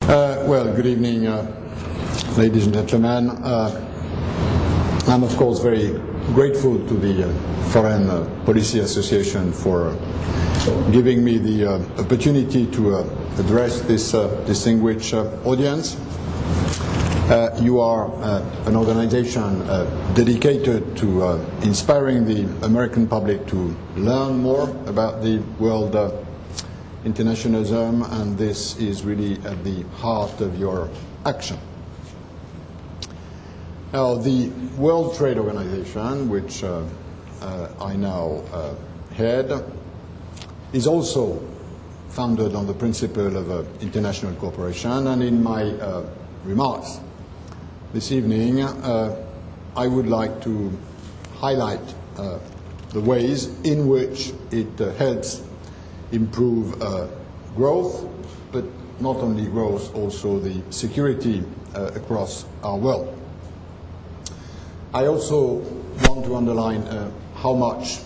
Well, good evening, ladies and gentlemen. I'm, of course, very grateful to the Foreign Policy Association for giving me the opportunity to address this distinguished audience. You are an organization dedicated to inspiring the American public to learn more about the world internationalism, and this is really at the heart of your action. Now, the World Trade Organization, which I now head, is also founded on the principle of international cooperation, and in my remarks this evening, I would like to highlight the ways in which it helps improve growth, but not only growth, also the security across our world. I also want to underline how much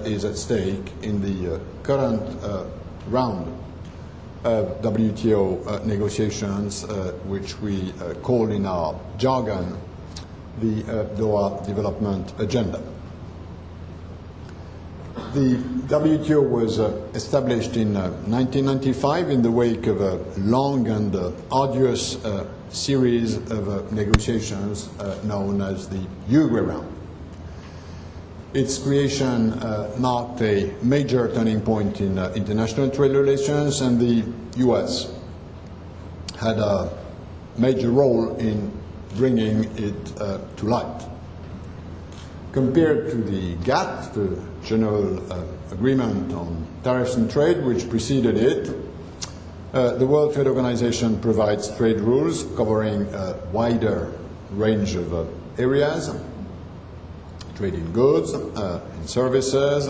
is at stake in the current round of WTO negotiations, which we call in our jargon the Doha Development Agenda. The WTO was established in 1995 in the wake of a long and arduous series of negotiations known as the Uruguay Round. Its creation marked a major turning point in international trade relations, and the US had a major role in bringing it to light. Compared to the GATT, the General Agreement on Tariffs and Trade, which preceded it, the World Trade Organization provides trade rules covering a wider range of areas: trade in goods, in services,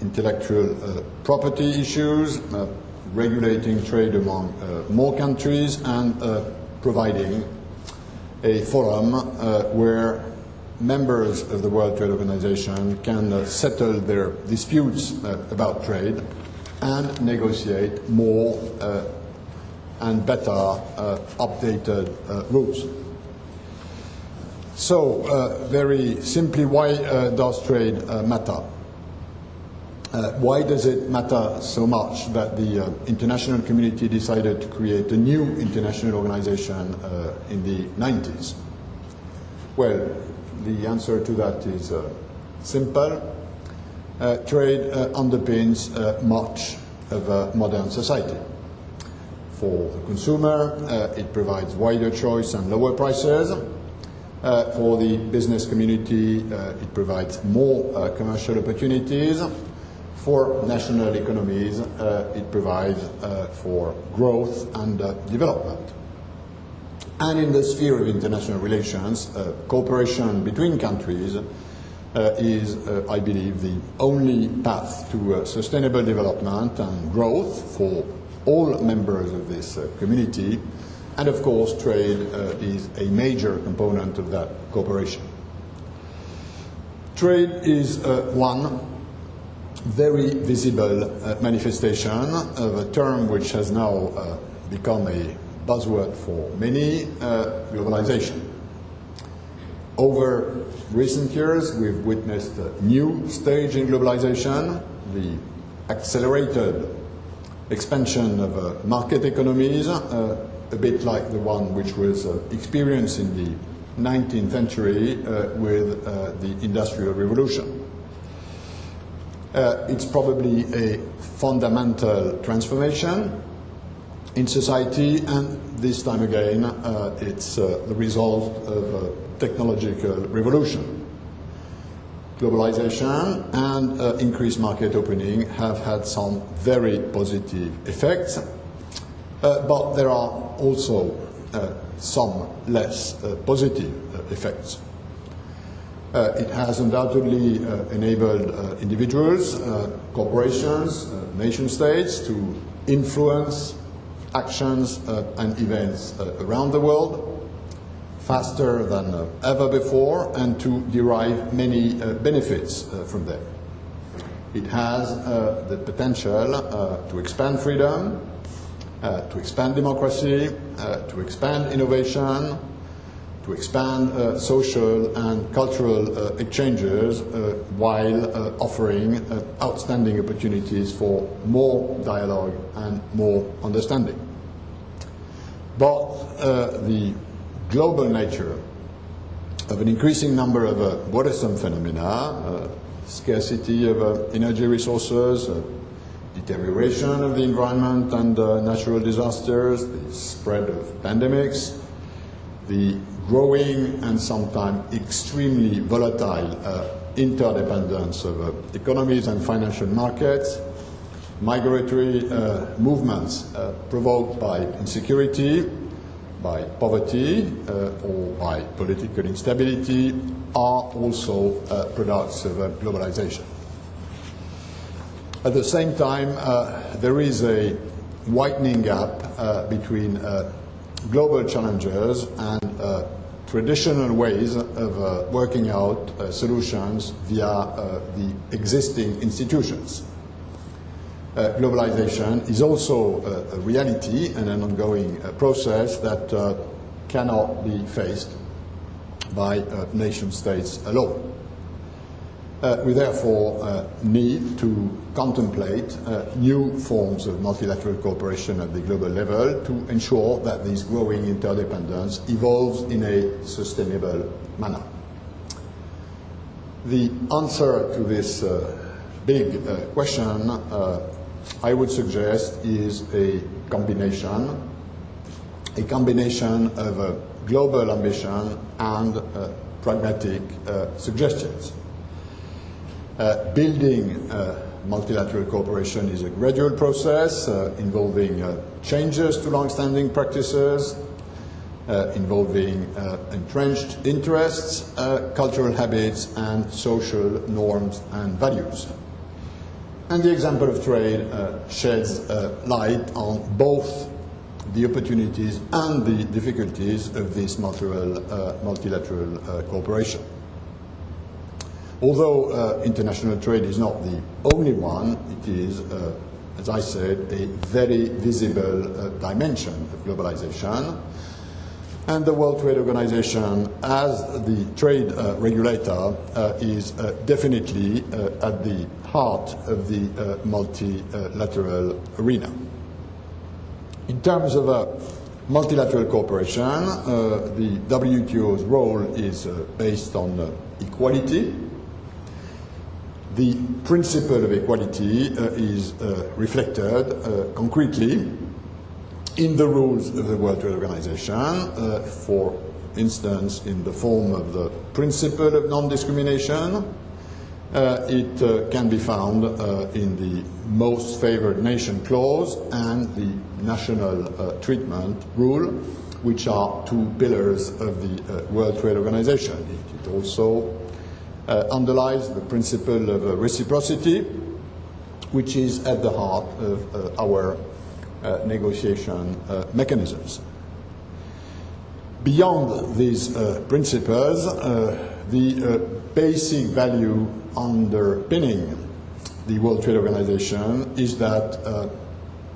intellectual property issues, regulating trade among more countries, and providing a forum where members of the World Trade Organization can settle their disputes about trade and negotiate more and better updated rules. So, very simply, why does trade matter? Why does it matter so much that the international community decided to create a new international organization in the 90s? Well, the answer to that is simple. Trade underpins much of modern society. For the consumer, it provides wider choice and lower prices. For the business community, it provides more commercial opportunities. For national economies, it provides for growth and development. And in the sphere of international relations, cooperation between countries is, I believe, the only path to sustainable development and growth for all members of this community. And of course, trade is a major component of that cooperation. Trade is one very visible manifestation of a term which has now become a buzzword for many: globalization. Over recent years, we've witnessed a new stage in globalization, the accelerated expansion of market economies, a bit like the one which was experienced in the 19th century with the Industrial Revolution. It's probably a fundamental transformation in society, and this time again, it's the result of a technological revolution. Globalization and increased market opening have had some very positive effects, but there are also some less positive effects. It has undoubtedly enabled individuals, corporations, nation states to influence actions and events around the world faster than ever before, and to derive many benefits from them. It has the potential to expand freedom, to expand democracy, to expand innovation, to expand social and cultural exchanges while offering outstanding opportunities for more dialogue and more understanding. But the global nature of an increasing number of worrisome phenomena, scarcity of energy resources, deterioration of the environment and natural disasters, the spread of pandemics, the growing and sometimes extremely volatile interdependence of economies and financial markets, migratory movements provoked by insecurity, by poverty, or by political instability are also products of globalization. At the same time, there is a widening gap between global challenges and traditional ways of working out solutions via the existing institutions. Globalization is also a reality and an ongoing process that cannot be faced by nation states alone. We therefore need to contemplate new forms of multilateral cooperation at the global level to ensure that this growing interdependence evolves in a sustainable manner. The answer to this big question, I would suggest, is a combination of a global ambition and pragmatic suggestions. Building multilateral cooperation is a gradual process involving changes to long-standing practices, involving entrenched interests, cultural habits, and social norms and values. And the example of trade sheds light on both the opportunities and the difficulties of this multilateral cooperation. Although international trade is not the only one, it is, as I said, a very visible dimension of globalization. And the World Trade Organization, as the trade regulator, is definitely at the heart of the multilateral arena. In terms of multilateral cooperation, the WTO's role is based on equality. The principle of equality is reflected concretely in the rules of the World Trade Organization, for instance, in the form of the principle of non-discrimination. It can be found in the most favored nation clause and the national treatment rule, which are two pillars of the World Trade Organization. It also underlies the principle of reciprocity, which is at the heart of our negotiation mechanisms. Beyond these principles, the basic value underpinning the World Trade Organization is that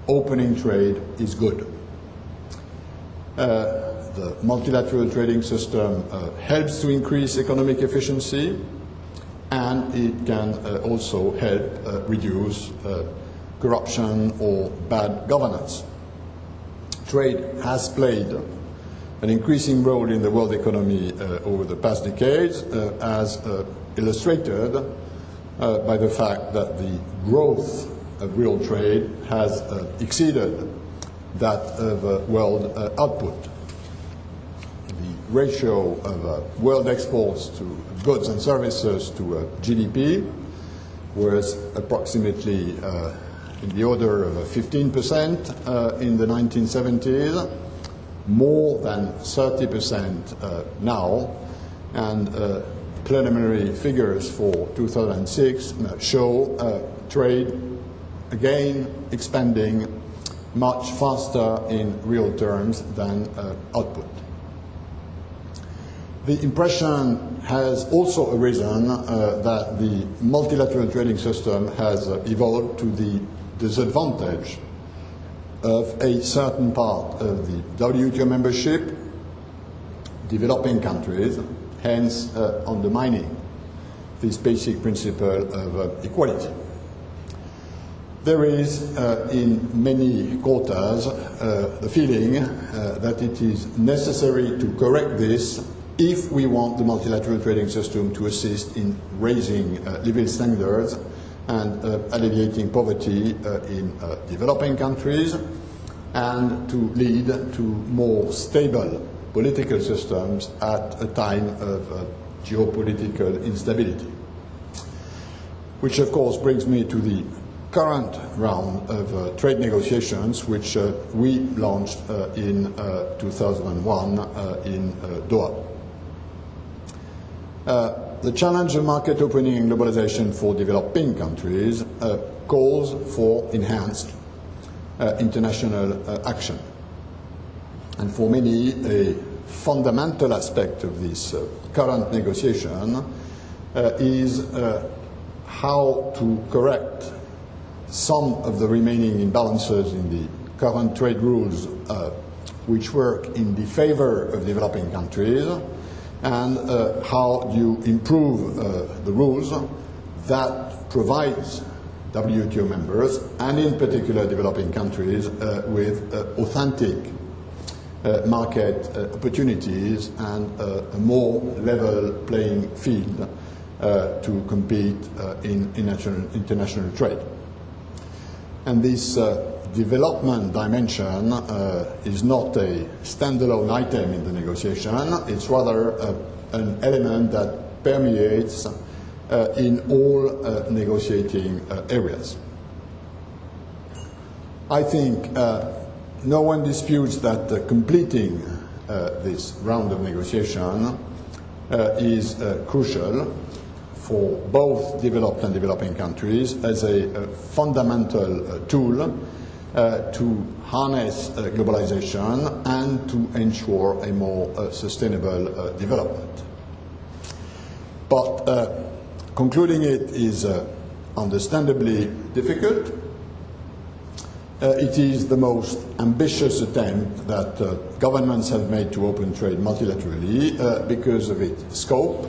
opening trade is good. The multilateral trading system helps to increase economic efficiency, and it can also help reduce corruption or bad governance. Trade has played an increasing role in the world economy over the past decades, as illustrated by the fact that the growth of real trade has exceeded that of world output. The ratio of world exports to goods and services to GDP was approximately in the order of 15% in the 1970s, more than 30% now, and preliminary figures for 2006 show trade again expanding much faster in real terms than output. The impression has also arisen that the multilateral trading system has evolved to the disadvantage of a certain part of the WTO membership, developing countries, hence undermining this basic principle of equality. There is, in many quarters, the feeling that it is necessary to correct this if we want the multilateral trading system to assist in raising living standards and alleviating poverty in developing countries, and to lead to more stable political systems at a time of geopolitical instability. Which, of course, brings me to the current round of trade negotiations, which we launched in 2001 in Doha. The challenge of market opening and globalization for developing countries calls for enhanced international action. And for many, a fundamental aspect of this current negotiation is how to correct some of the remaining imbalances in the current trade rules which work in the favor of developing countries, and how you improve the rules that provides WTO members, and in particular developing countries, with authentic market opportunities and a more level playing field to compete in international trade. And this development dimension is not a standalone item in the negotiation. It's rather an element that permeates in all negotiating areas. I think no one disputes that completing this round of negotiation is crucial for both developed and developing countries as a fundamental tool to harness globalization and to ensure a more sustainable development. But concluding it is understandably difficult. It is the most ambitious attempt that governments have made to open trade multilaterally because of its scope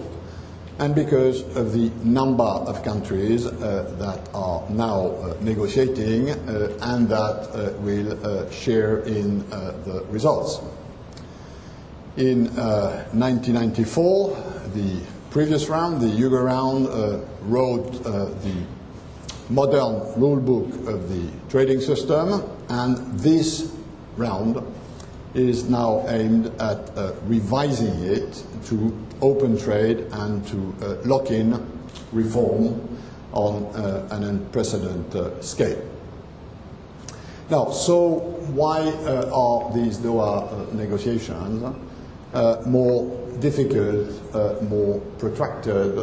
and because of the number of countries that are now negotiating and that will share in the results. In 1994, the previous round, the Yuga round, wrote the modern rule book of the trading system, and this round is now aimed at revising it to open trade and to lock in reform on an unprecedented scale. Now, so why are these Doha negotiations more difficult, more protracted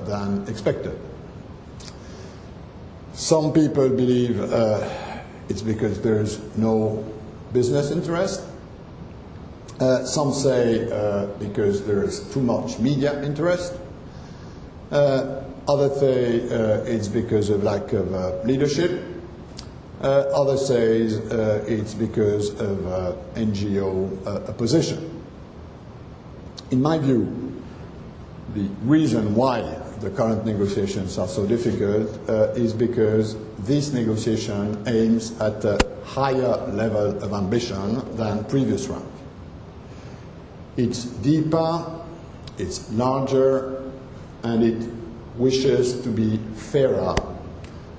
than expected? Some people believe it's because there's no business interest. Some say because there's too much media interest. Others say it's because of lack of leadership. Others say it's because of NGO opposition. In my view, the reason why the current negotiations are so difficult is because this negotiation aims at a higher level of ambition than previous rounds. It's deeper, it's larger, and it wishes to be fairer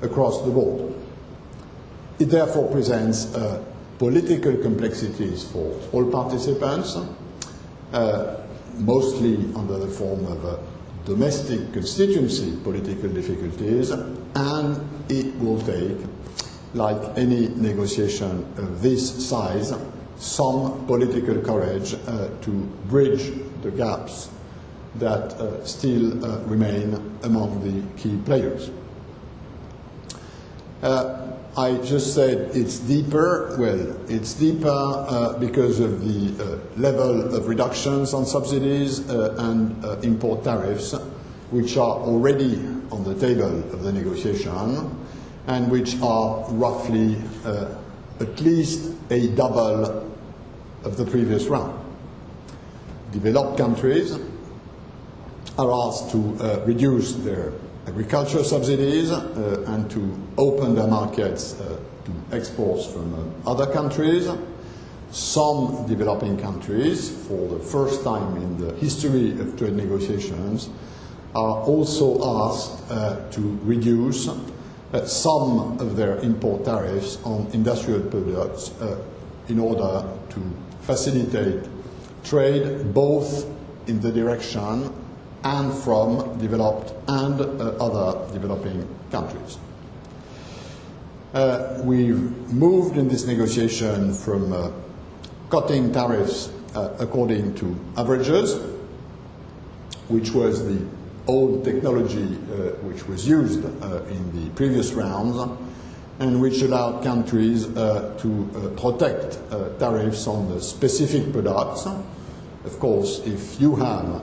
across the board. It therefore presents political complexities for all participants, mostly under the form of domestic constituency political difficulties, and it will take, like any negotiation of this size, some political courage to bridge the gaps that still remain among the key players. I just said it's deeper. Well, it's deeper because of the level of reductions on subsidies and import tariffs, which are already on the table of the negotiation and which are roughly at least a double of the previous round. Developed countries are asked to reduce their agricultural subsidies and to open their markets to exports from other countries. Some developing countries, for the first time in the history of trade negotiations, are also asked to reduce some of their import tariffs on industrial products in order to facilitate trade both in the direction and from developed and other developing countries. We've moved in this negotiation from cutting tariffs according to averages, which was the old technology which was used in the previous rounds, and which allowed countries to protect tariffs on the specific products. Of course, if you have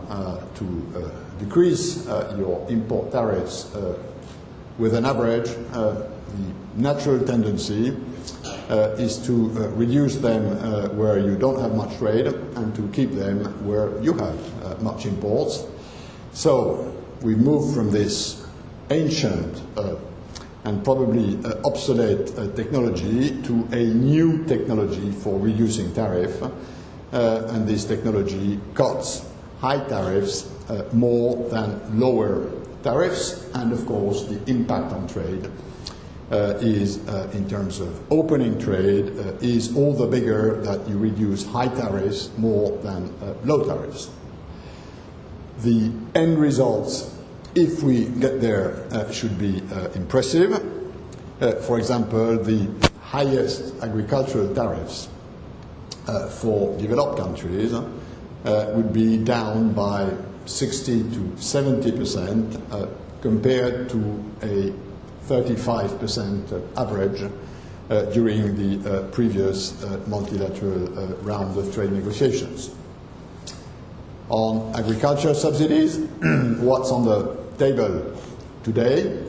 to decrease your import tariffs with an average, the natural tendency is to reduce them where you don't have much trade and to keep them where you have much imports. So we moved from this ancient and probably obsolete technology to a new technology for reducing tariff, and this technology cuts high tariffs more than lower tariffs, and of course the impact on trade is, in terms of opening trade, is all the bigger that you reduce high tariffs more than low tariffs. The end results, if we get there, should be impressive. For example, the highest agricultural tariffs for developed countries would be down by 60 to 70% compared to a 35% average during the previous multilateral round of trade negotiations. On agricultural subsidies, what's on the table today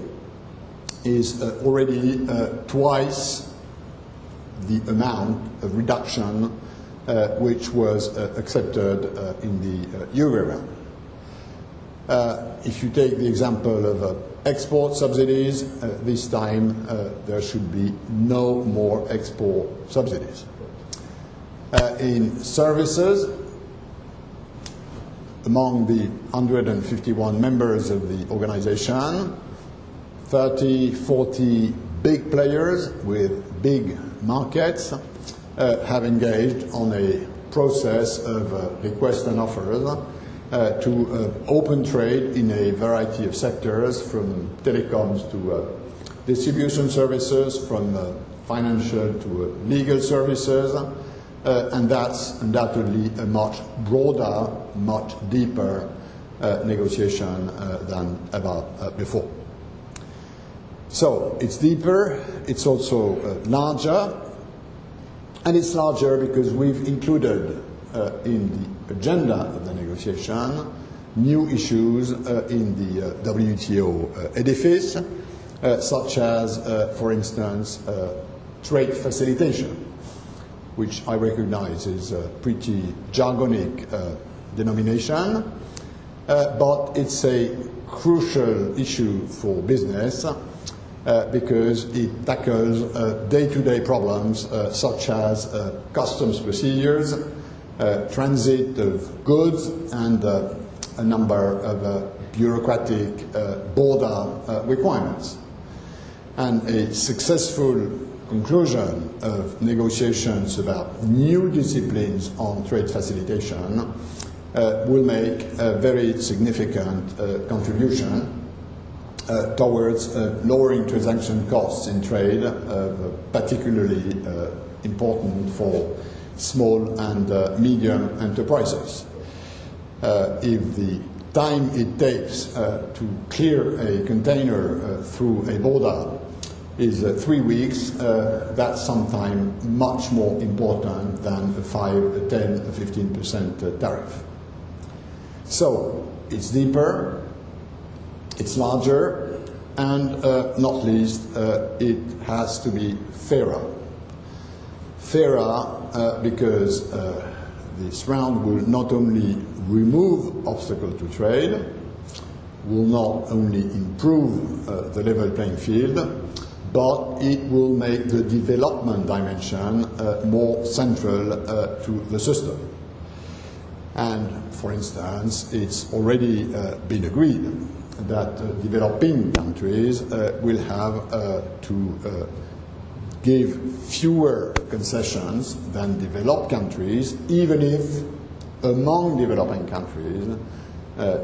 is already twice the amount of reduction which was accepted in the Euro round. If you take the example of export subsidies, this time there should be no more export subsidies. In services, among the 151 members of the organization, 30, 40 big players with big markets have engaged on a process of requests and offers to open trade in a variety of sectors, from telecoms to distribution services, from financial to legal services, and that's undoubtedly a much broader, much deeper negotiation than ever before. So it's deeper, it's also larger, and it's larger because we've included in the agenda of the negotiation new issues in the WTO edifice, such as, for instance, trade facilitation, which I recognize is a pretty jargonic denomination, but it's a crucial issue for business because it tackles day-to-day problems such as customs procedures, transit of goods, and a number of bureaucratic border requirements. And a successful conclusion of negotiations about new disciplines on trade facilitation will make a very significant contribution towards lowering transaction costs in trade, particularly important for small and medium enterprises. If the time it takes to clear a container through a border is 3 weeks, that's sometimes much more important than a 5, 10, 15% tariff. So it's deeper, it's larger, and not least, it has to be fairer. fairer because this round will not only remove obstacles to trade, will not only improve the level playing field, but it will make the development dimension more central to the system. And, for instance, it's already been agreed that developing countries will have to give fewer concessions than developed countries, even if among developing countries,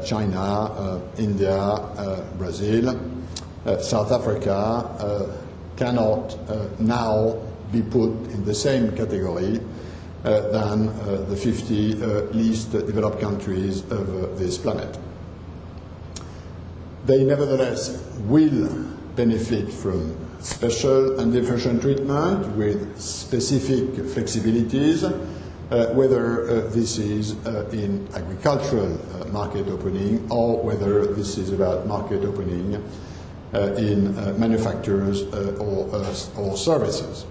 China, India, Brazil, South Africa cannot now be put in the same category than the 50 least developed countries of this planet. They nevertheless will benefit from special and differential treatment with specific flexibilities, whether this is in agricultural market opening or whether this is about market opening in manufacturers or services.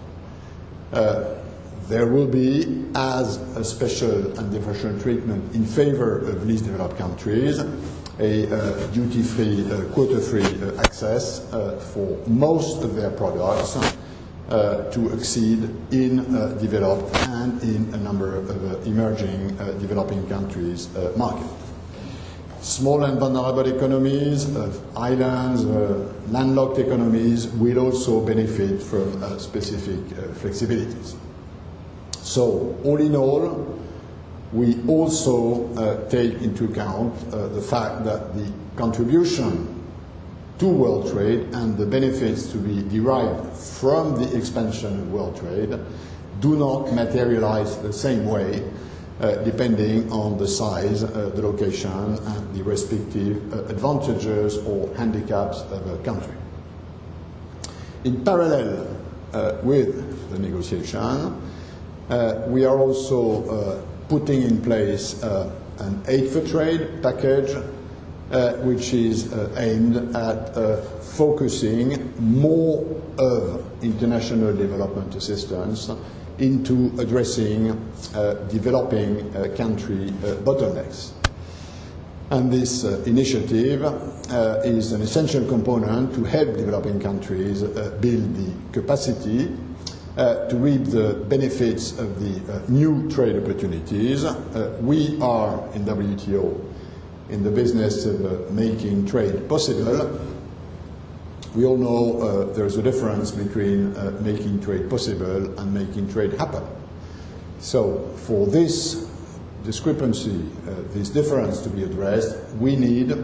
There will be, as a special and differential treatment in favor of least developed countries, a duty-free, quota-free access for most of their products to exceed in developed and in a number of emerging developing countries' market. Small and vulnerable economies, islands, landlocked economies will also benefit from specific flexibilities. So, all in all, we also take into account the fact that the contribution to world trade and the benefits to be derived from the expansion of world trade do not materialize the same way depending on the size, the location, and the respective advantages or handicaps of a country. In parallel with the negotiation, we are also putting in place an aid for trade package which is aimed at focusing more of international development assistance into addressing developing country bottlenecks. And this initiative is an essential component to help developing countries build the capacity to reap the benefits of the new trade opportunities. We are in WTO in the business of making trade possible. We all know there's a difference between making trade possible and making trade happen. So for this discrepancy, this difference to be addressed, we need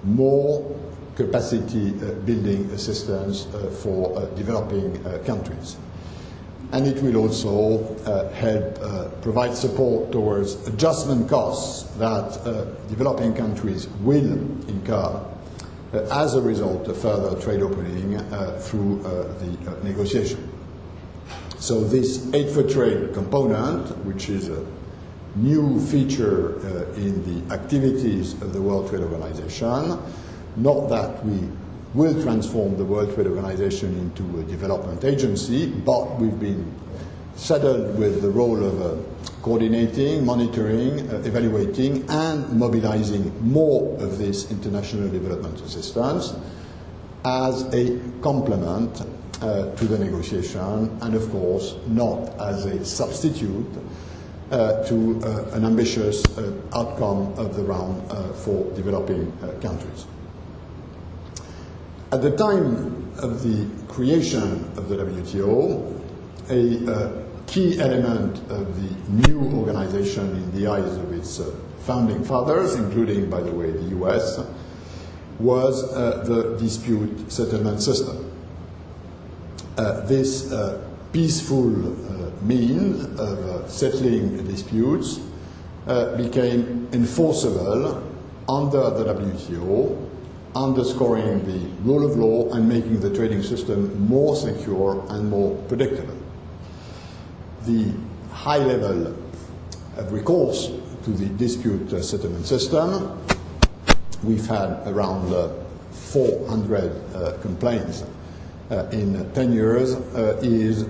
more capacity building assistance for developing countries. And it will also help provide support towards adjustment costs that developing countries will incur as a result of further trade opening through the negotiation. So this aid for trade component, which is a new feature in the activities of the World Trade Organization, not that we will transform the World Trade Organization into a development agency, but we've been saddled with the role of coordinating, monitoring, evaluating, and mobilizing more of this international development assistance as a complement to the negotiation, and of course not as a substitute to an ambitious outcome of the round for developing countries. At the time of the creation of the WTO, a key element of the new organization in the eyes of its founding fathers, including, by the way, the US, was the dispute settlement system. This peaceful means of settling disputes became enforceable under the WTO, underscoring the rule of law and making the trading system more secure and more predictable. The high level of recourse to the dispute settlement system, we've had around 400 complaints in 10 years is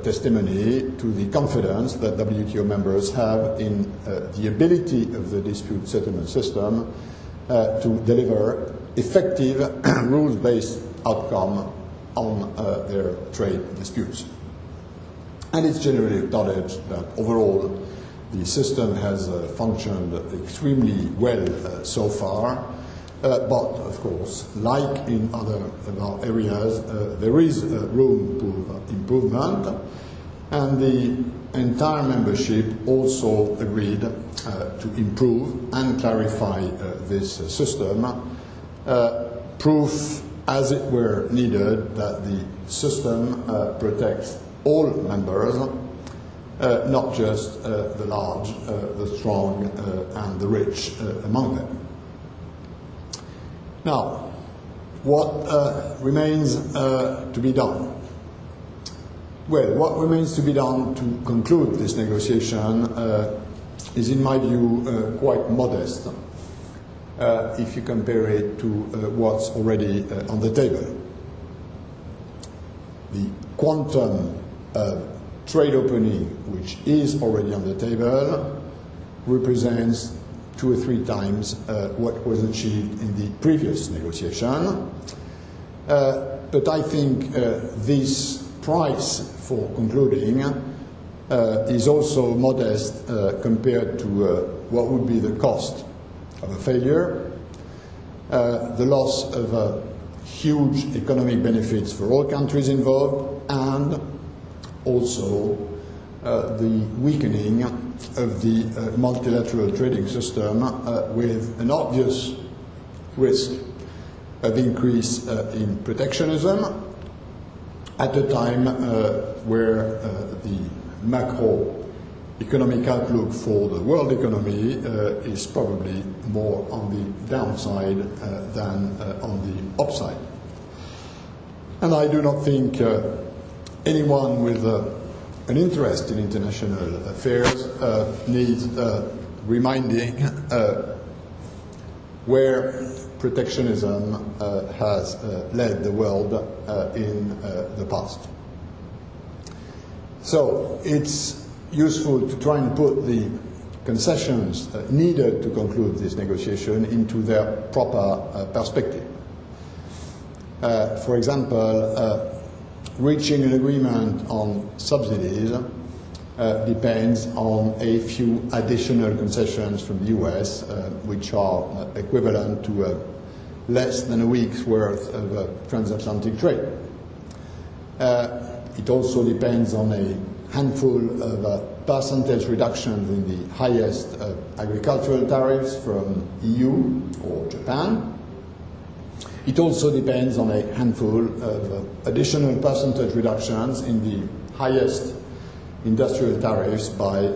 testimony to the confidence that WTO members have in the ability of the dispute settlement system to deliver effective rules-based outcome on their trade disputes. And it's generally acknowledged that overall the system has functioned extremely well so far, but of course, like in other of our areas, there is room for improvement, and the entire membership also agreed to improve and clarify this system, proof as it were needed that the system protects all members, not just the large, the strong, and the rich among them. Now, what remains to be done? Well, what remains to be done to conclude this negotiation is, in my view, quite modest if you compare it to what's already on the table. The quantum of trade opening, which is already on the table, represents 2 or 3 times what was achieved in the previous negotiation. But I think this price for concluding is also modest compared to what would be the cost of a failure, the loss of huge economic benefits for all countries involved, and also the weakening of the multilateral trading system with an obvious risk of increase in protectionism at a time where the macroeconomic outlook for the world economy is probably more on the downside than on the upside. And I do not think anyone with an interest in international affairs needs reminding where protectionism has led the world in the past. So it's useful to try and put the concessions needed to conclude this negotiation into their proper perspective. For example, reaching an agreement on subsidies depends on a few additional concessions from the US, which are equivalent to less than a week's worth of transatlantic trade. It also depends on a handful of percentage reductions in the highest agricultural tariffs from EU or Japan. It also depends on a handful of additional percentage reductions in the highest industrial tariffs by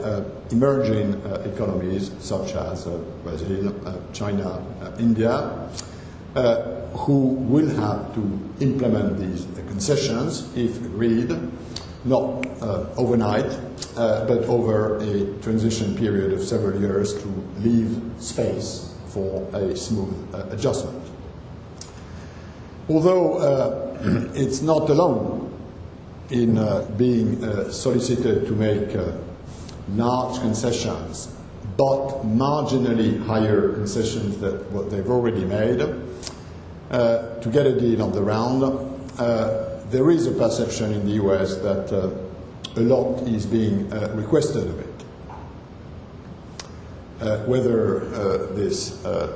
emerging economies such as Brazil, China, India, who will have to implement these concessions if agreed, not overnight, but over a transition period of several years to leave space for a smooth adjustment. Although it's not alone in being solicited to make large concessions, but marginally higher concessions than what they've already made, to get a deal on the round, there is a perception in the US that a lot is being requested of it. Whether this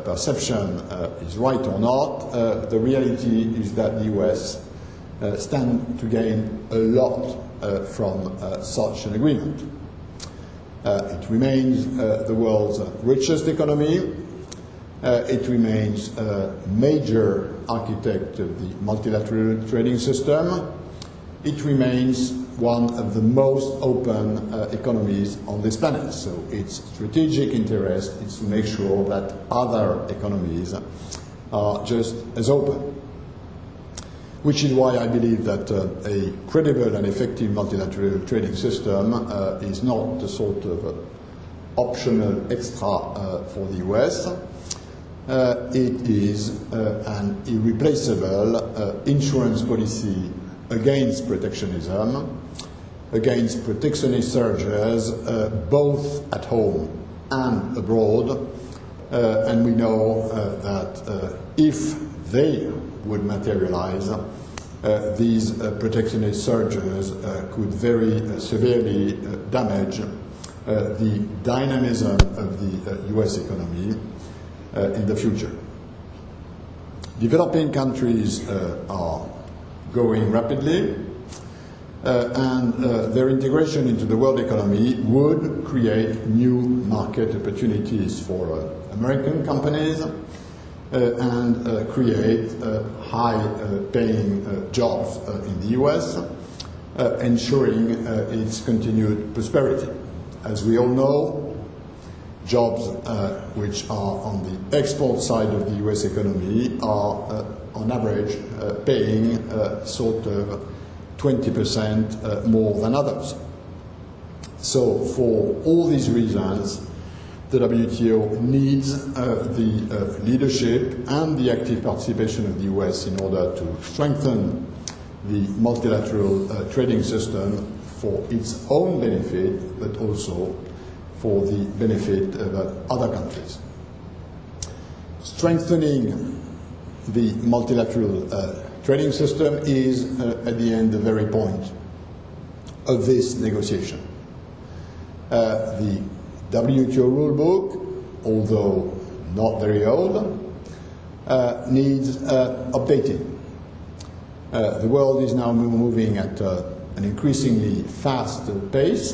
perception is right or not, the reality is that the US stand to gain a lot from such an agreement. It remains the world's richest economy. It remains a major architect of the multilateral trading system. It remains one of the most open economies on this planet. So its strategic interest is to make sure that other economies are just as open. Which is why I believe that a credible and effective multilateral trading system is not the sort of optional extra for the US. It is an irreplaceable insurance policy against protectionism, against protectionist surges, both at home and abroad. And we know that if they would materialize, these protectionist surges could very severely damage the dynamism of the US economy in the future. Developing countries are growing rapidly, and their integration into the world economy would create new market opportunities for American companies and create high-paying jobs in the US, ensuring its continued prosperity. As we all know, jobs which are on the export side of the US economy are, on average, paying sort of 20% more than others. So for all these reasons, the WTO needs the leadership and the active participation of the US in order to strengthen the multilateral trading system for its own benefit, but also for the benefit of other countries. Strengthening the multilateral trading system is, at the end, the very point of this negotiation. The WTO rulebook, although not very old, needs updating. The world is now moving at an increasingly fast pace,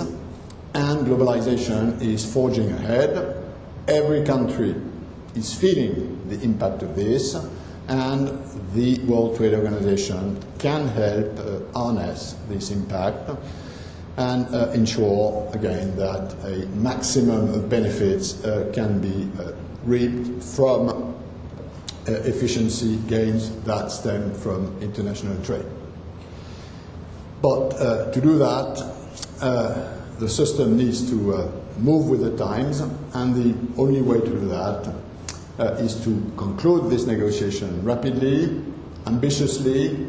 and globalization is forging ahead. Every country is feeling the impact of this, and the World Trade Organization can help harness this impact and ensure, again, that a maximum of benefits can be reaped from efficiency gains that stem from international trade. But to do that, the system needs to move with the times, and the only way to do that is to conclude this negotiation rapidly, ambitiously,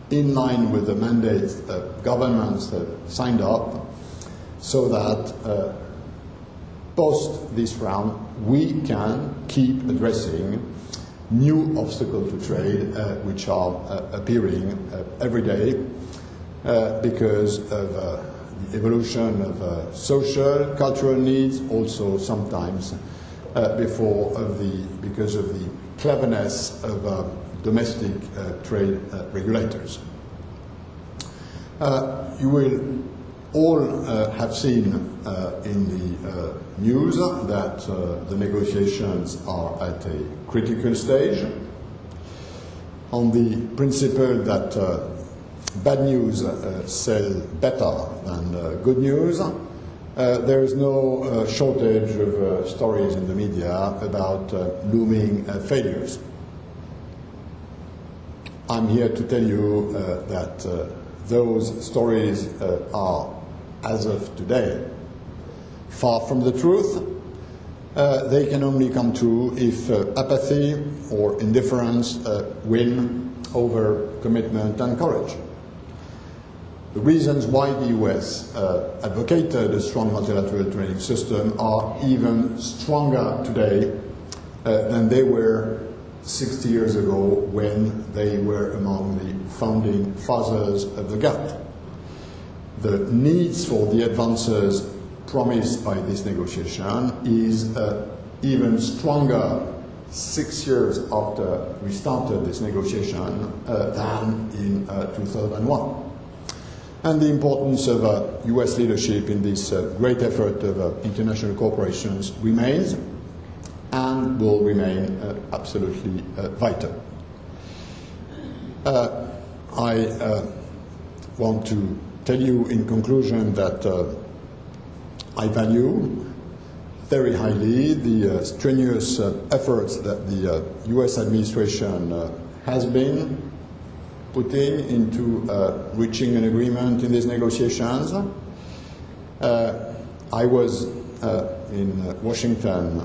in line with the mandates that governments have signed up, so that post this round we can keep addressing new obstacles to trade which are appearing every day because of the evolution of social, cultural needs, also sometimes because of the cleverness of domestic trade regulators. You will all have seen in the news that the negotiations are at a critical stage. On the principle that bad news sell better than good news, there is no shortage of stories in the media about looming failures. I'm here to tell you that those stories are, as of today, far from the truth. They can only come true if apathy or indifference win over commitment and courage. The reasons why the US advocated a strong multilateral trading system are even stronger today than they were 60 years ago when they were among the founding fathers of the GATT. The needs for the advances promised by this negotiation is even stronger 6 years after we started this negotiation than in 2001. And the importance of US leadership in this great effort of international corporations remains and will remain absolutely vital. I want to tell you in conclusion that I value very highly the strenuous efforts that the US administration has been putting into reaching an agreement in these negotiations. I was in Washington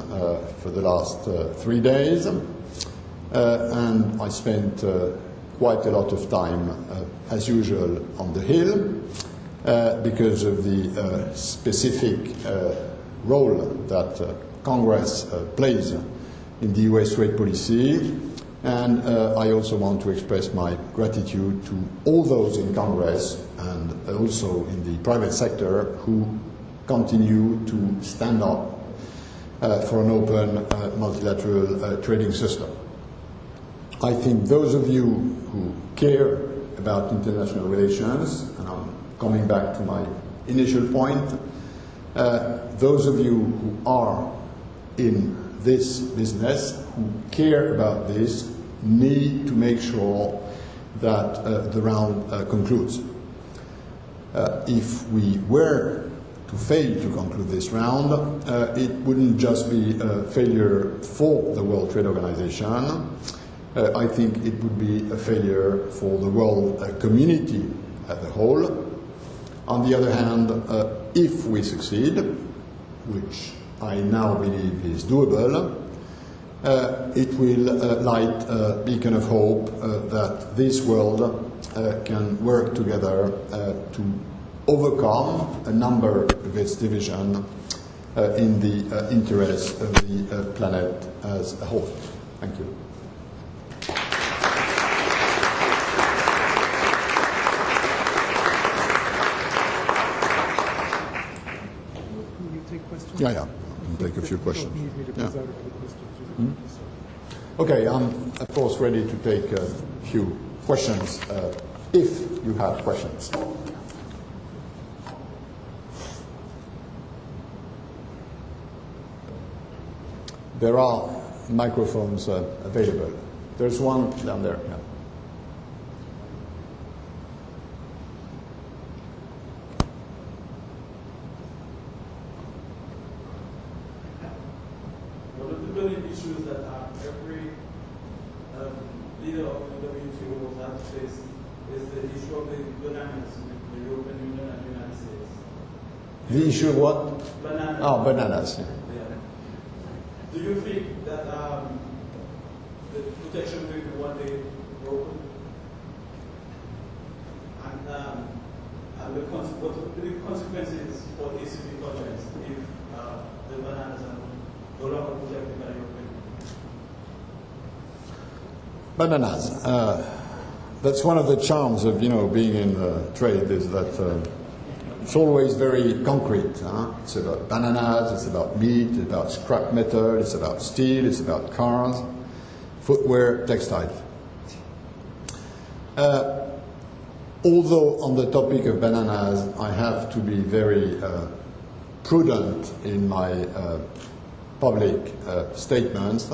for the last 3 days, and I spent quite a lot of time, as usual, on the Hill because of the specific role that Congress plays in the US trade policy. And I also want to express my gratitude to all those in Congress and also in the private sector who continue to stand up for an open multilateral trading system. I think those of you who care about international relations, and I'm coming back to my initial point, those of you who are in this business, who care about this, need to make sure that the round concludes. If we were to fail to conclude this round, it wouldn't just be a failure for the World Trade Organization. I think it would be a failure for the world community as a whole. On the other hand, if we succeed, which I now believe is doable, it will light a beacon of hope that this world can work together to overcome a number of its divisions in the interest of the planet as a whole. Thank you. Yeah. We'll take a few questions. Yeah. Okay, I'm of course ready to take a few questions if you have questions. There are microphones available. There's one down there. Yeah. One of the burning issues that every leader of the WTO has to face is the issue of the bananas with the European Union and the United States. The issue of what? Bananas. Oh, bananas. Yeah. Do you think that the protection will be one day broken? And what the consequences for ACP countries if the bananas are no longer protected by the European Union? Bananas. That's one of the charms of being in trade is that it's always very concrete. It's about bananas, it's about meat, it's about scrap metal, it's about steel, it's about cars, footwear, textiles. Although on the topic of bananas, I have to be very prudent in my public statements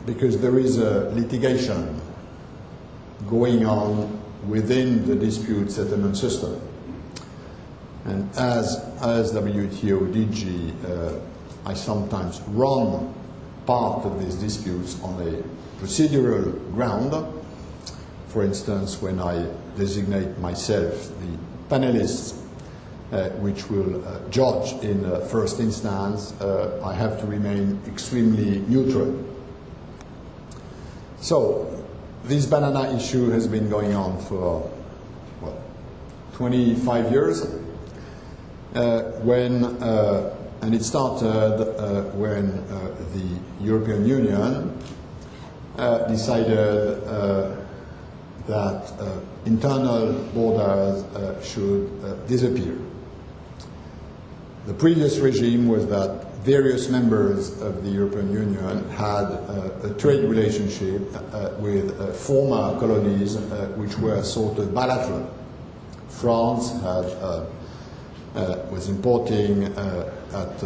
because there is a litigation going on within the dispute settlement system. And as WTO DG, I sometimes run part of these disputes on a procedural ground. For instance, when I designate myself the panelists which will judge in the first instance, I have to remain extremely neutral. So, this banana issue has been going on for, 25 years, and it started when the European Union decided that internal borders should disappear. The previous regime was that various members of the European Union had a trade relationship with former colonies which were sort of bilateral. France was importing at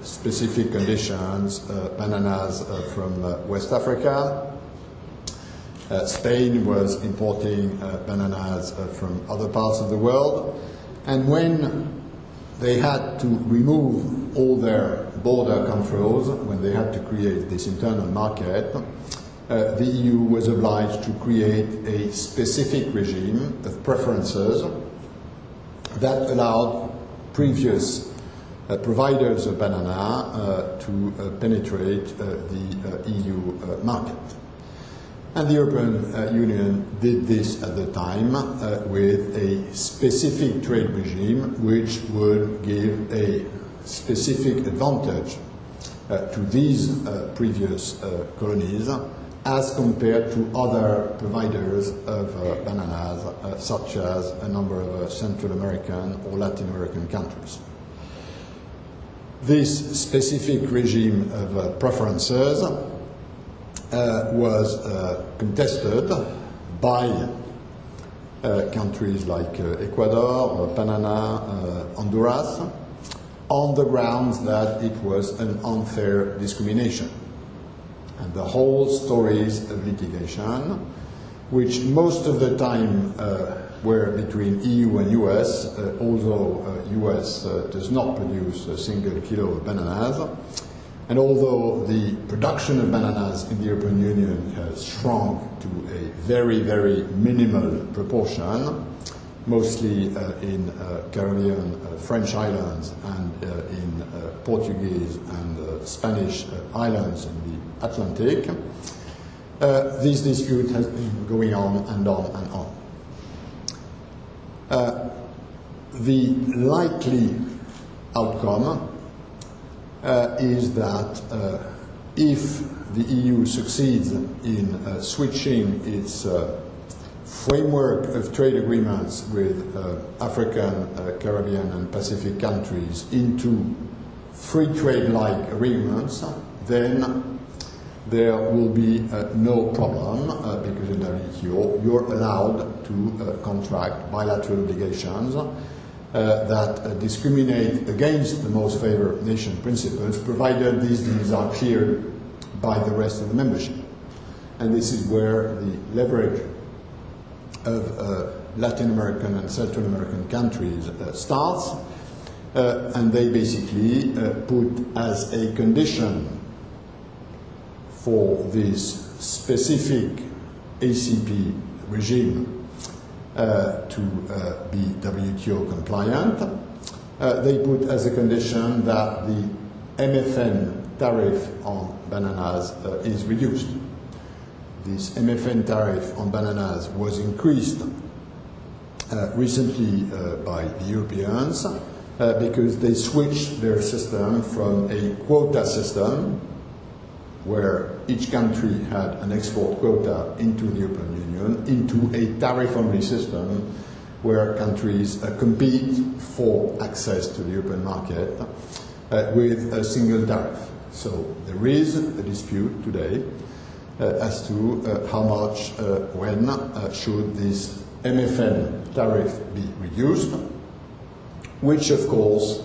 specific conditions bananas from West Africa. Spain was importing bananas from other parts of the world. And when they had to remove all their border controls, when they had to create this internal market, the EU was obliged to create a specific regime of preferences that allowed previous providers of banana to penetrate the EU market. And the European Union did this at the time with a specific trade regime which would give a specific advantage to these previous colonies as compared to other providers of bananas, such as a number of Central American or Latin American countries. This specific regime of preferences was contested by countries like Ecuador, Panama, Honduras, on the grounds that it was an unfair discrimination. And the whole stories of litigation, which most of the time were between EU and US, although US does not produce a single kilo of bananas, and although the production of bananas in the European Union has shrunk to a very, very minimal proportion, mostly in Caribbean, French islands, and in Portuguese and Spanish islands in the Atlantic, this dispute has been going on and on and on. The likely outcome is that if the EU succeeds in switching its framework of trade agreements with African, Caribbean and Pacific countries into free trade-like agreements, then there will be no problem because in WTO you're allowed to contract bilateral obligations that discriminate against the most favored nation principles, provided these deals are cleared by the rest of the membership. And this is where the leverage of Latin American and Central American countries starts, and they basically put as a condition for this specific ACP regime to be WTO compliant, they put as a condition that the MFN tariff on bananas is reduced. This MFN tariff on bananas was increased recently by the Europeans because they switched their system from a quota system where each country had an export quota into the European Union, into a tariff-only system where countries compete for access to the European market with a single tariff. So there is a dispute today as to how much, when should this MFN tariff be reduced, which of course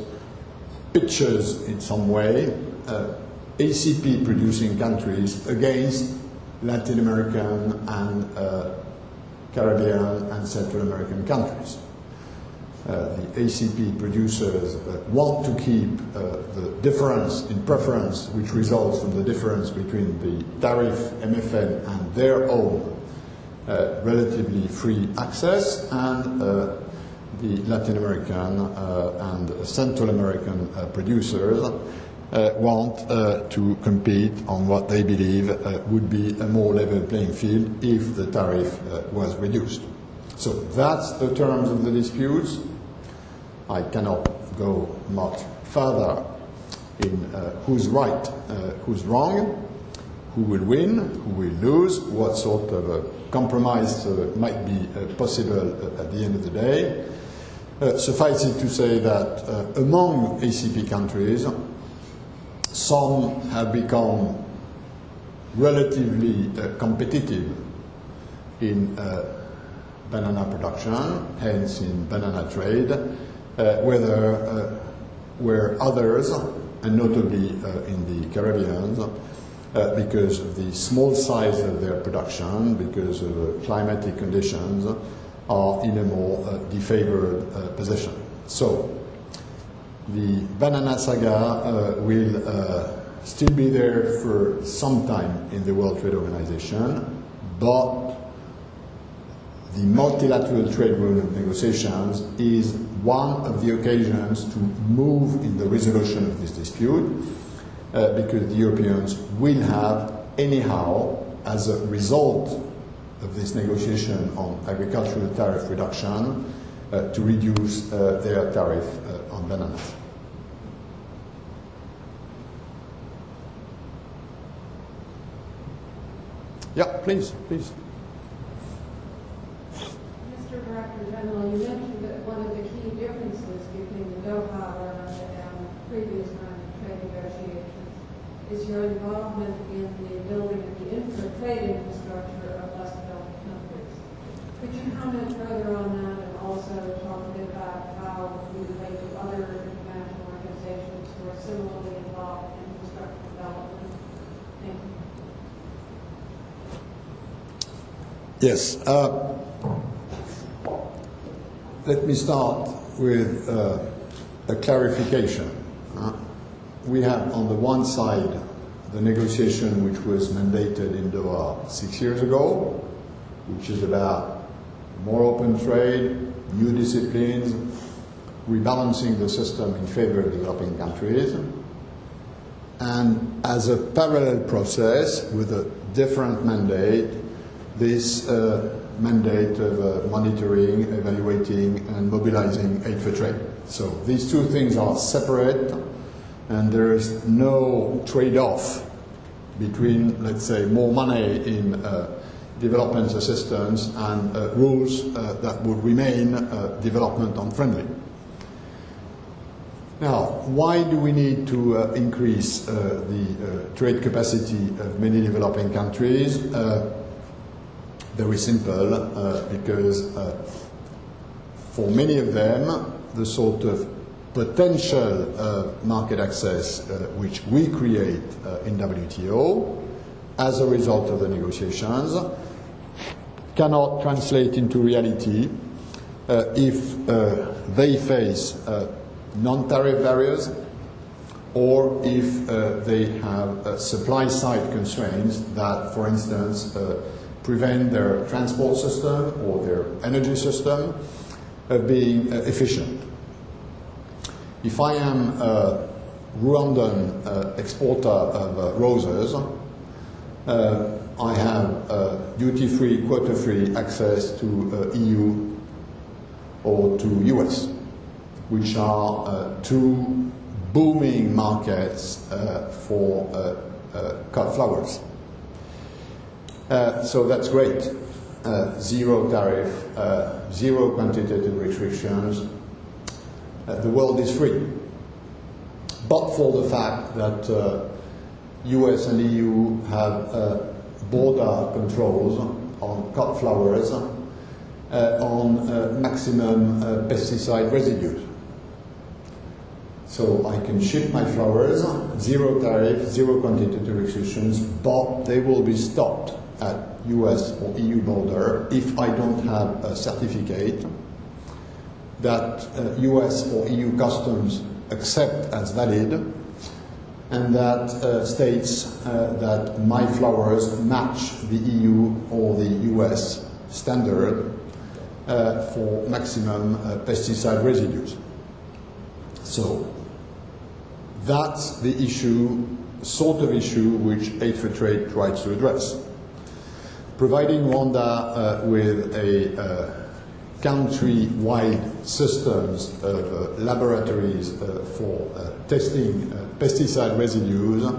pitches in some way ACP producing countries against Latin American and Caribbean and Central American countries. The ACP producers want to keep the difference in preference which results from the difference between the tariff MFN and their own relatively free access, and the Latin American and Central American producers want to compete on what they believe would be a more level playing field if the tariff was reduced. So that's the terms of the disputes. I cannot go much further in who's right, who's wrong, who will win, who will lose, what sort of a compromise might be possible at the end of the day. Suffice it to say that among ACP countries, some have become relatively competitive in banana production, hence in banana trade, where others, and notably in the Caribbean, because of the small size of their production, because of climatic conditions, are in a more defavored position. So the banana saga will still be there for some time in the World Trade Organization, but the multilateral trade negotiations is one of the occasions to move in the resolution of this dispute, because the Europeans will have anyhow as a result of this negotiation on agricultural tariff reduction, to reduce their tariff on bananas. Yeah, please. Mr. Director-General, you mentioned that one of the key differences between the Doha round and previous round of trade negotiations is your involvement in the building of the trade infrastructure of less developed countries. Could you comment further on that and also talk a bit about how you relate to other international organizations who are similarly involved in infrastructure development? Thank you. Yes. Let me start with a clarification. We have on the one side the negotiation which was mandated in Doha 6 years ago, which is about more open trade, new disciplines, rebalancing the system in favor of developing countries. And as a parallel process with a different mandate, this mandate of monitoring, evaluating, and mobilizing aid for trade. So these two things are separate, and there is no trade-off between, let's say, more money in development assistance and rules that would remain development unfriendly. Now, why do we need to increase the trade capacity of many developing countries? Very simple, because for many of them, the sort of potential market access which we create in WTO as a result of the negotiations cannot translate into reality if they face non-tariff barriers or if they have supply-side constraints that, for instance, prevent their transport system or their energy system of being efficient. If I am a Rwandan exporter of roses, I have duty-free, quota-free access to EU or to US, which are two booming markets for cut flowers. So that's great. Zero tariff, zero quantitative restrictions. The world is free. But for the fact that US and EU have border controls on cut flowers, on maximum pesticide residues. So I can ship my flowers, zero tariff, zero quantitative restrictions, but they will be stopped at US or EU border if I don't have a certificate that US or EU customs accept as valid and that states that my flowers match the EU or the US standard for maximum pesticide residues. So that's the issue, sort of issue, which Aid for Trade tries to address. Providing Rwanda with a country-wide systems of laboratories for testing pesticide residues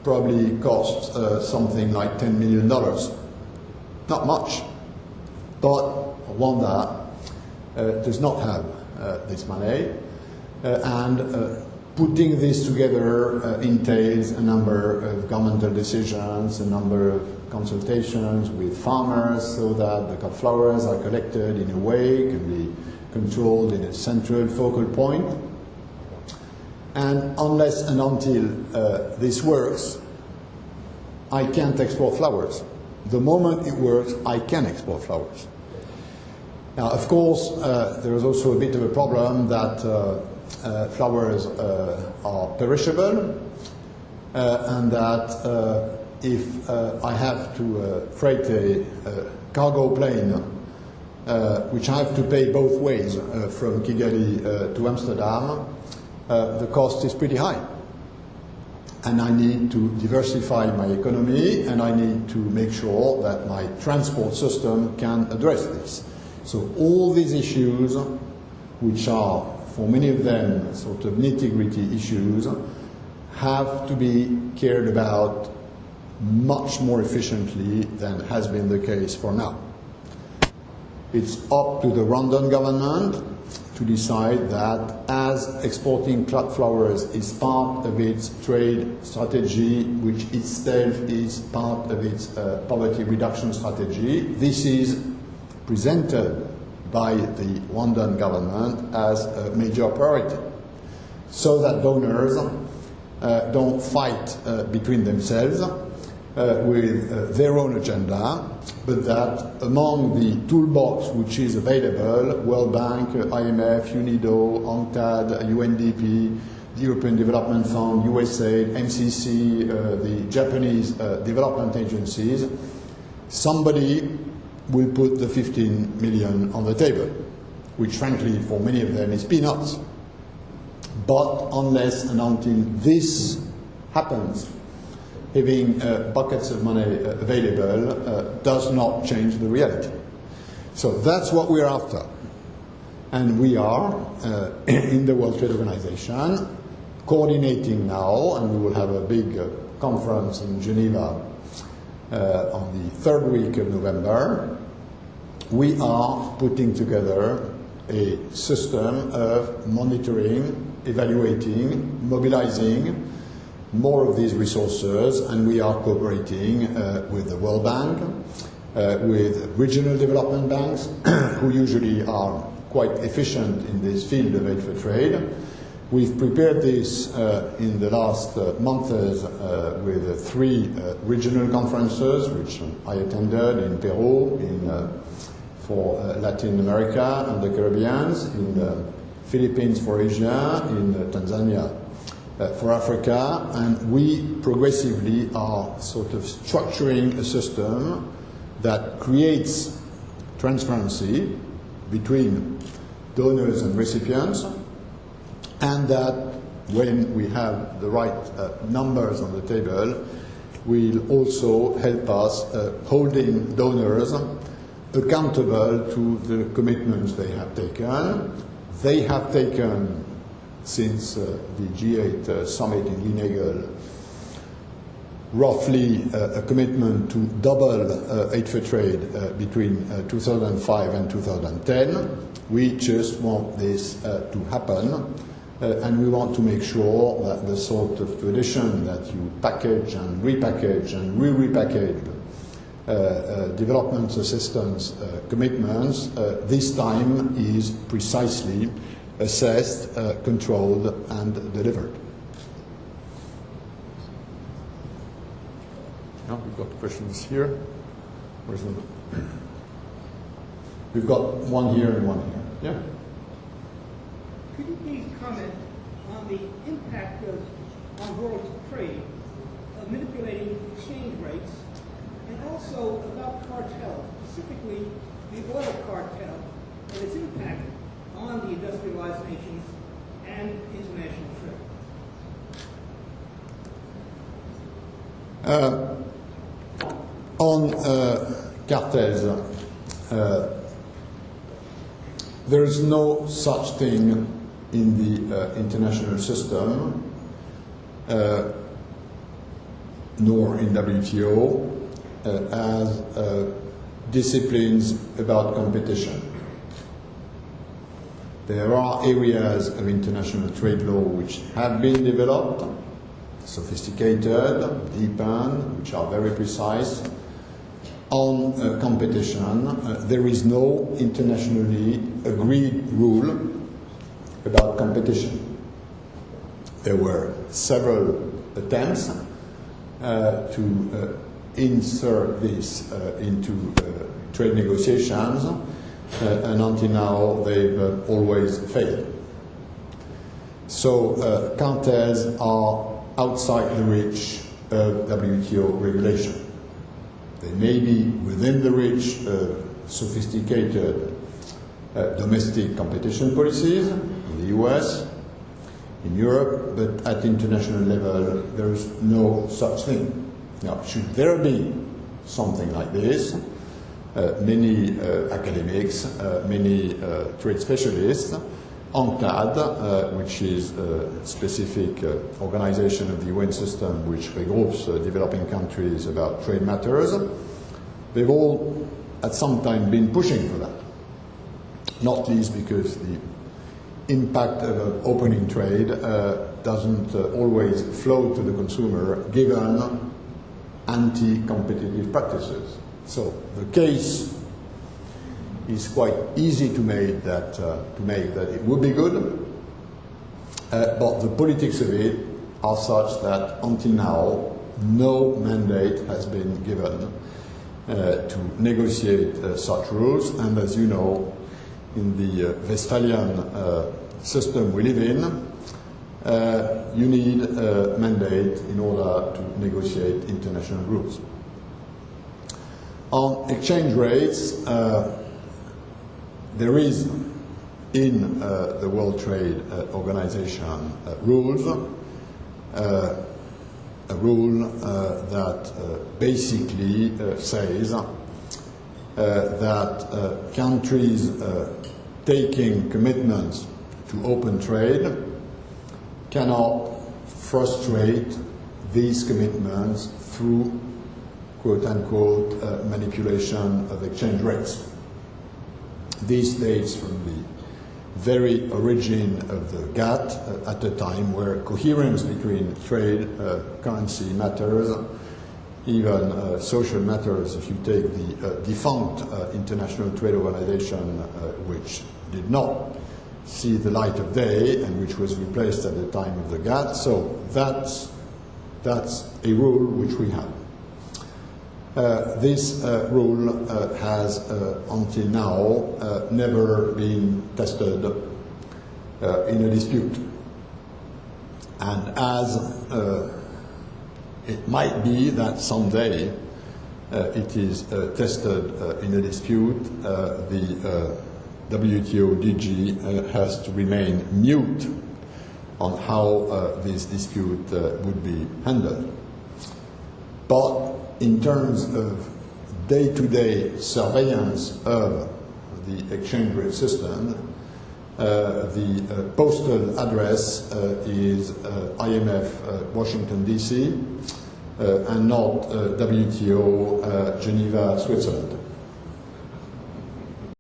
probably costs something like $10 million. Not much, but Rwanda does not have this money, and putting this together entails a number of governmental decisions, a number of consultations with farmers so that the cut flowers are collected in a way, can be controlled in a central focal point. And unless and until this works, I can't export flowers. The moment it works, I can export flowers. Now, of course, there is also a bit of a problem that flowers are perishable, and that if I have to freight a cargo plane, which I have to pay both ways from Kigali to Amsterdam, the cost is pretty high. and I need to diversify my economy, and I need to make sure that my transport system can address this. So all these issues, which are, for many of them, sort of nitty-gritty issues, have to be cared about much more efficiently than has been the case for now. It's up to the Rwandan government to decide that as exporting flowers is part of its trade strategy, which itself is part of its poverty reduction strategy, this is presented by the Rwandan government as a major priority, so that donors don't fight between themselves with their own agenda, but that among the toolbox which is available, World Bank, IMF, UNIDO, UNCTAD, UNDP, the European Development Fund, USAID, MCC, the Japanese development agencies, somebody will put the 15 million on the table, which frankly for many of them is peanuts. But unless and until this happens, having buckets of money available does not change the reality. So that's what we're after. And we are, in the World Trade Organization, coordinating now, and we will have a big conference in Geneva on the third week of November. We are putting together a system of monitoring, evaluating, mobilizing more of these resources, and we are cooperating with the World Bank, with regional development banks, who usually are quite efficient in this field of aid for trade. We've prepared this in the last months with 3 regional conferences, which I attended in Peru, for Latin America and the Caribbean, in the Philippines for Asia, in Tanzania for Africa, and we progressively are sort of structuring a system that creates transparency between donors and recipients, and that when we have the right numbers on the table, will also help us holding donors accountable to the commitments they have taken. They have taken, since the G8 summit in Lineagle, roughly a commitment to double aid for trade between 2005 and 2010. We just want this to happen, and we want to make sure that the sort of tradition that you package and repackage and re-repackage development assistance commitments, this time is precisely assessed, controlled, and delivered. Now we've got questions here. Where's the... We've got one here and one here. Yeah? Could you please comment on the impact on world trade of manipulating exchange rates, and also about cartels, specifically the oil cartel, and its impact on the industrialized nations and international trade? On cartels, there is no such thing in the international system, nor in WTO, as disciplines about competition. There are areas of international trade law which have been developed, sophisticated, deepened, which are very precise. On competition, there is no internationally agreed rule about competition. There were several attempts to insert this into trade negotiations, and until now they've always failed. So cartels are outside the reach of WTO regulation. They may be within the reach of sophisticated domestic competition policies in the US, in Europe, but at international level there is no such thing. Now, should there be something like this, many academics, many trade specialists, UNCTAD, which is a specific organization of the UN system which regroups developing countries about trade matters, they've all at some time been pushing for that. Not least because the impact of opening trade doesn't always flow to the consumer given anti-competitive practices. So the case is quite easy to make that it would be good, but the politics of it are such that until now no mandate has been given to negotiate such rules, and as you know, in the Westphalian system we live in, you need a mandate in order to negotiate international rules. On exchange rates, there is in the World Trade Organization rules a rule that basically says that countries taking commitments to open trade cannot frustrate these commitments through quote-unquote manipulation of exchange rates. This dates from the very origin of the GATT at a time where coherence between trade, currency matters, even social matters. If you take the defunct International Trade Organization, which did not see the light of day and which was replaced at the time of the GATT, so that's a rule which we have. This rule has until now never been tested in a dispute. And as it might be that someday it is tested in a dispute, the WTO DG has to remain mute on how this dispute would be handled. But in terms of day-to-day surveillance of the exchange rate system, the postal address is IMF Washington DC and not WTO Geneva Switzerland.